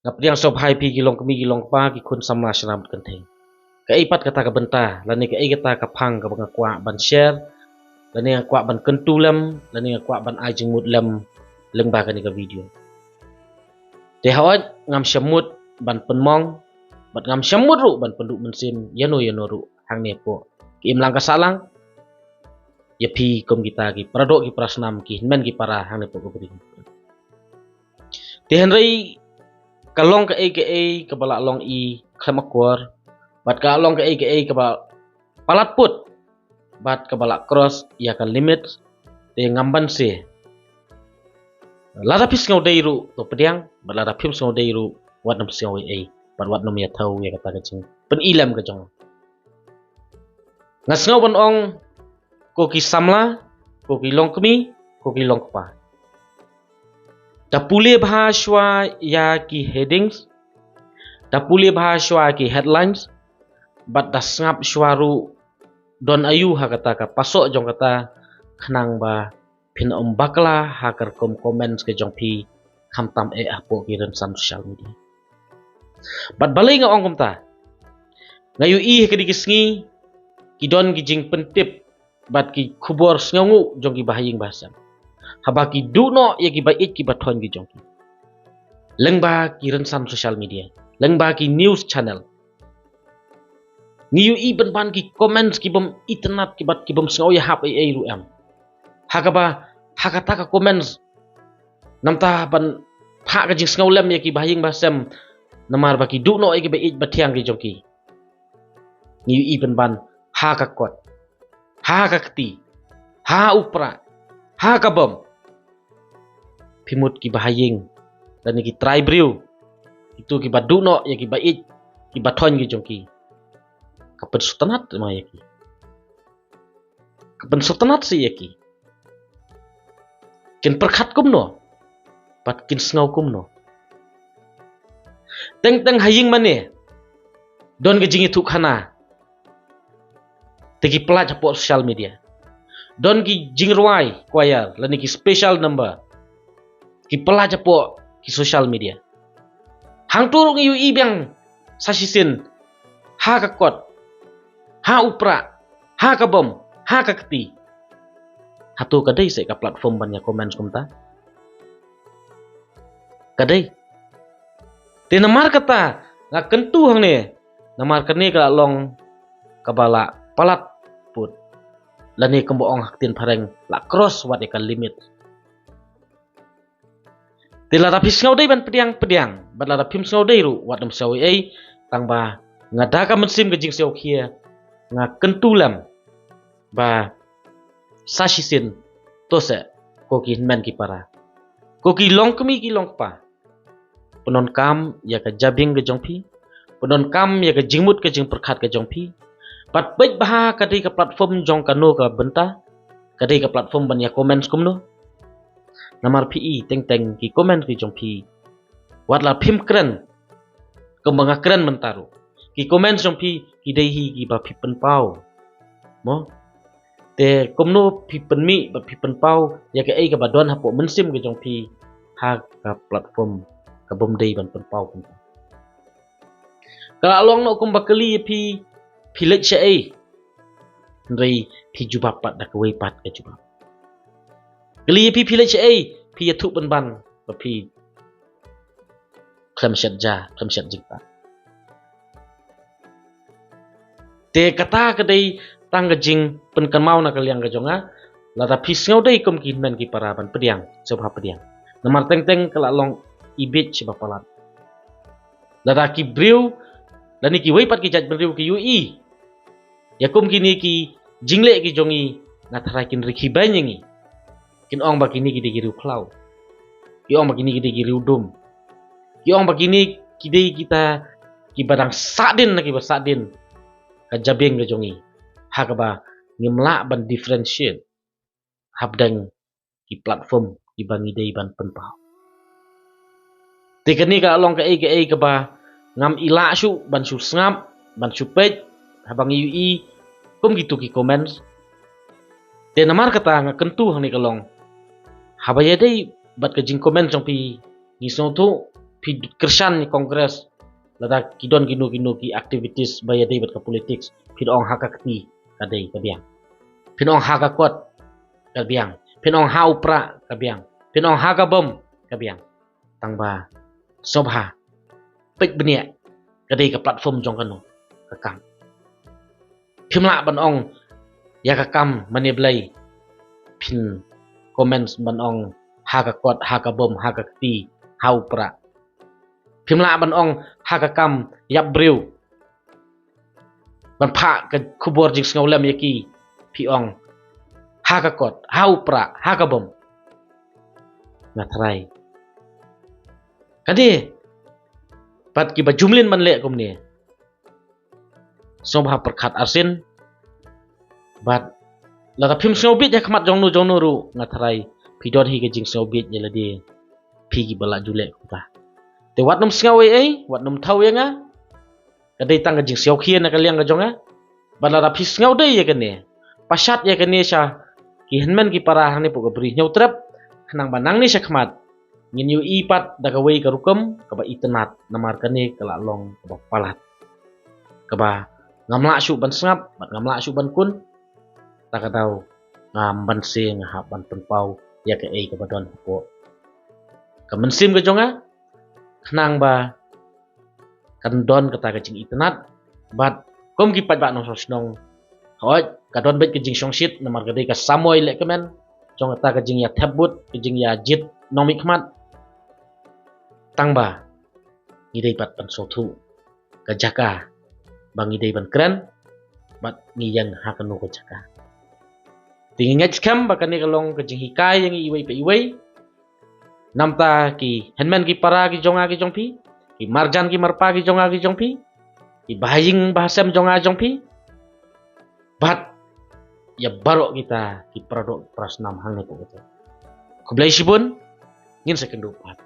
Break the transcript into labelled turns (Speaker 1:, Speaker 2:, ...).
Speaker 1: ngap yang sob hai pi gilong kemi gilong pa ki kun samla shram kan thei ka ipat kata ka benta lani ka kata ka phang ka banga kwa ban share lani kwa ban kentulam lani kwa ban ai jengmut lam leng ba ka ni ka video te hawat ngam shamut ban penmong bat ngam shamut ru ban penduk mensim yano ru hang ne po ki imlang ka salang ya pi kom kita ki pradok ki prasnam ki men ki para hang ne po ko beri te henrei kalong ka aka bala long i khamakwar bat ka long ka aka ba palat put bat ka bala cross ya ka limit te ngamban se lada pis ngau deiru to pediang bat lada pim ngau deiru wat nam sing ai bat wat nam ya thau ya kata ka jing pen ilam ka jong ngas ngau ban ong ko ki samla ko ki long kmi ko ki long pa Dapule bahaswa ya ki headings, dapule bahaswa ki headlines, bat dasngap swaru don ayu ha kata ka pasok jong kata khnang ba pin bakla ha kar comments ke jong pi khamtam apo ki ren sam social media. Bat balai nga ong kumta. Ngayu ke dikisngi ki don ki jing pentip bat ki khubor sngongu jong ki bahaying bahasa. Habaki duno ya ki bait ki bathon ki jongki lengba ki rensam social media lengba ki news channel ngiu i ban ki comments ki bom internet ki bat ki bom sngo ya hap ai ru am hakaba hakata ka comments namta ban pha ka jing sngo lem ya ki bahing basam namar ba ki duno ya ki bait bathiang ki jongki ngiu i ban ha ka kot ha ka kti ha upra ha ka bom pimut ki bahaying dan ki try briu itu ki baduno ya ki bait ki bathon ki jongki kapen sultanat ma ya ki kapen sultanat si ya ki kin perkhat kumno pat kin snau kumno teng haying mane don ki jingi thuk khana tegi pelaj po social media don ki jingruai kwayar lani ki special number ki pelaj po ki social media hang turung yu ibang sasisin ha ka kot ha upra ha ka bom ha ka kti hatu kadai se ka platform banyak comments kumta kadai te namar kata nga kentu hang ne namar kane ka long kabala palat put lani kemboong haktin pareng la cross wat ikan limit tila rapis ngau dei ban pediang bat la rapim ngau dei ru wat nam sawi ai tang ba ngada ka mensim ke jing seu khia nga kentulam ba sasisin tose ko ki men ki para ko ki long kemi ki long pa penon kam ya ka jabing ke jongpi penon kam ya ka jingmut ke jing perkhat ke jongpi pat baik bah kadai ka platform jong kano ka benta kadai ka platform ban ya comments kumno namar pi teng ki comment ki jong pi watla phim kren kembanga kren mentaru ki comment jong pi ki dei hi ki ba pi pen pau mo te komno pi pen mi ba pi pen pau ya ka ai ka badon hapo mensim ki jong pi ha ka platform ka bom dei ban pen pau kun kala long no kum bakali pi pilek se ai ndai pi jubapat dak wei pat ka jubap kali pi pilek se ai pi ya thuk ban ba pi klamshat jingpa te kata kadai tang jing pen kamau na kaliang ka jonga la ta pi ngau dei kom ki men ki paraban pediang sebab pediang namar teng kala long ibit sebab palat la ta ki briu dan ki wei pat ki jat briu ki ui ya kom kini ki jingle ki jongi na tharakin rikhi banyangi kin ong bakini ki digiru klau ki ong bakini ki digiru dum ki ong bakini ki dei kita ki badang sadin na ki basadin ka jabeng ka jongi ha ka ba ngimla ban differentiate habdang ki platform ki bangi dei ban penpau te kani ka long ka ai ka ba ngam ila su ban su ngam ban su pej habang ui kum gitu ki comments te namar kata nga kentu hang ni kalong habaya dei bat ka jing comment jong pi ni so tu pi kersan ni kongres lada kidon kinu ki aktivitis baya dei bat ka politics pidong hakakti kadai kabiang pinong hakakot kabiang pinong haupra kabiang pinong hagabom kabiang tangba sobha pek benia kadai ka platform jong kanu kakam pimla ban ong ya kakam maniblai pin comments ban ong hakakot hakabom hakakti haupra pimla ban ong hakakam yabriu ban pha ke kubor jing ngau lam yaki piong hakakot haupra hakabom ngatrai kadi pat ki ba jumlin man le kum ni sobha perkhat arsin bat lata phim snobit ya khmat jongnu ru ngatrai pidon hi ke jing snobit ya ladi pi ki bala jule kuta te wat num sngawe ai wat num thau ya nga kadai tang jing siau khien na kaliang ga jonga balara phis ngau dei ya kene pasat ya kene sha ki henman ki para hang ni pu bri nyau trap khnang banang ni sha khmat ngin yu ipat daga wei ka rukum ka ba itenat namar kane kala long ka ba palat ka ba ngamla shu ban sngap bat ngamla shu ban kun ta ka dau ngam ban se ngahap ban penpau ya ke ei ka ba don po ka mensim ka jonga khnang ba kan don kata ka jing itenat bat kom ki pat ba no sosnong hoi kadon bet ke jing songsit namar gade ka samoy le kemen jong ta ka jing ya thabut ke jing ya jit nomi khmat tangba ngidei pat pan sothu ka jaka bang ngidei ban kran bat ngiyang hakanu ka jaka tingin ngaj kam bakane kalong ka jing hikai yang iwei pe iwei namta ki henman ki para ki jonga ki jongpi ki marjan ki marpa ki jonga ki jongpi ki bahaying bahasam jonga jongpi bat ya barok kita ki pradok prasnam hang ne ko kublai sibun ngin sekendu pat